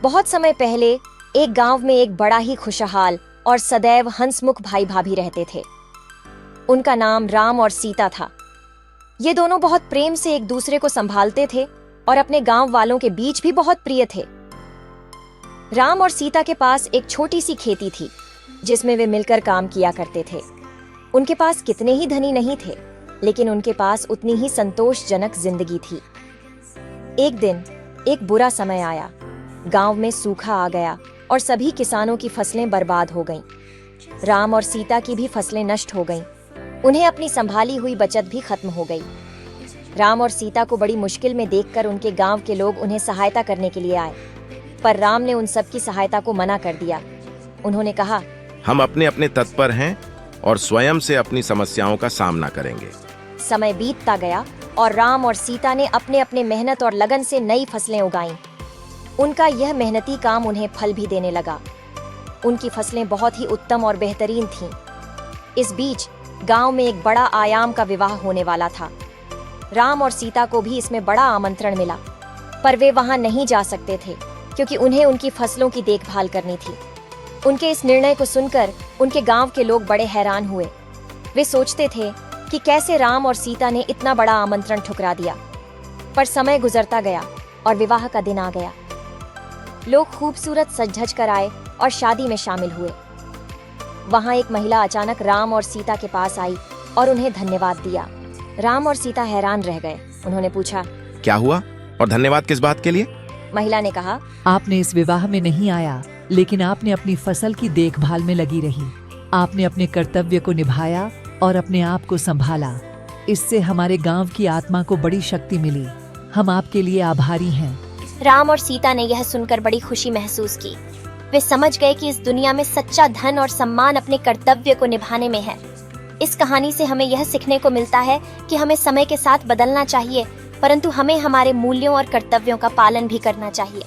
बहुत समय पहले एक गांव में एक बड़ा ही खुशहाल और सदैव हंसमुख भाई भाभी रहते थे। उनका नाम राम और सीता था। ये दोनों बहुत प्रेम से एक दूसरे को संभालते थे और अपने गांव वालों के बीच भी बहुत प्रिय थे। राम और सीता के पास एक छोटी सी खेती थी जिसमें वे मिलकर काम किया करते थे। उनके पास कितने ही धनी नहीं थे, लेकिन उनके पास उतनी ही संतोषजनक जिंदगी थी। एक दिन एक बुरा समय आया। गांव में सूखा आ गया और सभी किसानों की फसलें बर्बाद हो गईं। राम और सीता की भी फसलें नष्ट हो गईं। उन्हें अपनी संभाली हुई बचत भी खत्म हो गई। राम और सीता को बड़ी मुश्किल में देखकर उनके गांव के लोग उन्हें सहायता करने के लिए आए, पर राम ने उन सब की सहायता को मना कर दिया। उन्होंने कहा, हम अपने अपने तत्पर हैं और स्वयं से अपनी समस्याओं का सामना करेंगे। समय बीतता गया और राम और सीता ने अपने अपने मेहनत और लगन से नई फसलें उगाईं। उनका यह मेहनती काम उन्हें फल भी देने लगा। उनकी फसलें बहुत ही उत्तम और बेहतरीन थीं। इस बीच गांव में एक बड़ा आयाम का विवाह होने वाला था। राम और सीता को भी इसमें बड़ा आमंत्रण मिला, पर वे वहां नहीं जा सकते थे क्योंकि उन्हें उनकी फसलों की देखभाल करनी थी। उनके इस निर्णय को सुनकर उनके गांव के लोग बड़े हैरान हुए। वे सोचते थे कि कैसे राम और सीता ने इतना बड़ा आमंत्रण ठुकरा दिया। पर समय गुजरता गया और विवाह का दिन आ गया। लोग खूबसूरत सज-धज कर आए और शादी में शामिल हुए। वहां एक महिला अचानक राम और सीता के पास आई और उन्हें धन्यवाद दिया। राम और सीता हैरान रह गए। उन्होंने पूछा, क्या हुआ और धन्यवाद किस बात के लिए? महिला ने कहा, आपने इस विवाह में नहीं आया, लेकिन आपने अपनी फसल की देखभाल में लगी रही। आपने अपने कर्तव्य को निभाया और अपने आप को संभाला। इससे हमारे गांव की आत्मा को बड़ी शक्ति मिली। हम आपके लिए आभारी हैं। राम और सीता ने यह सुनकर बड़ी खुशी महसूस की। वे समझ गए कि इस दुनिया में सच्चा धन और सम्मान अपने कर्तव्य को निभाने में है। इस कहानी से हमें यह सीखने को मिलता है कि हमें समय के साथ बदलना चाहिए, परंतु हमें हमारे मूल्यों और कर्तव्यों का पालन भी करना चाहिए।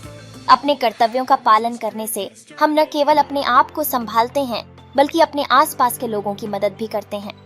अपने कर्तव्यों का पालन करने से हम न केवल अपने आप को संभालते हैं, बल्कि अपने आसपास के लोगों की मदद भी करते हैं।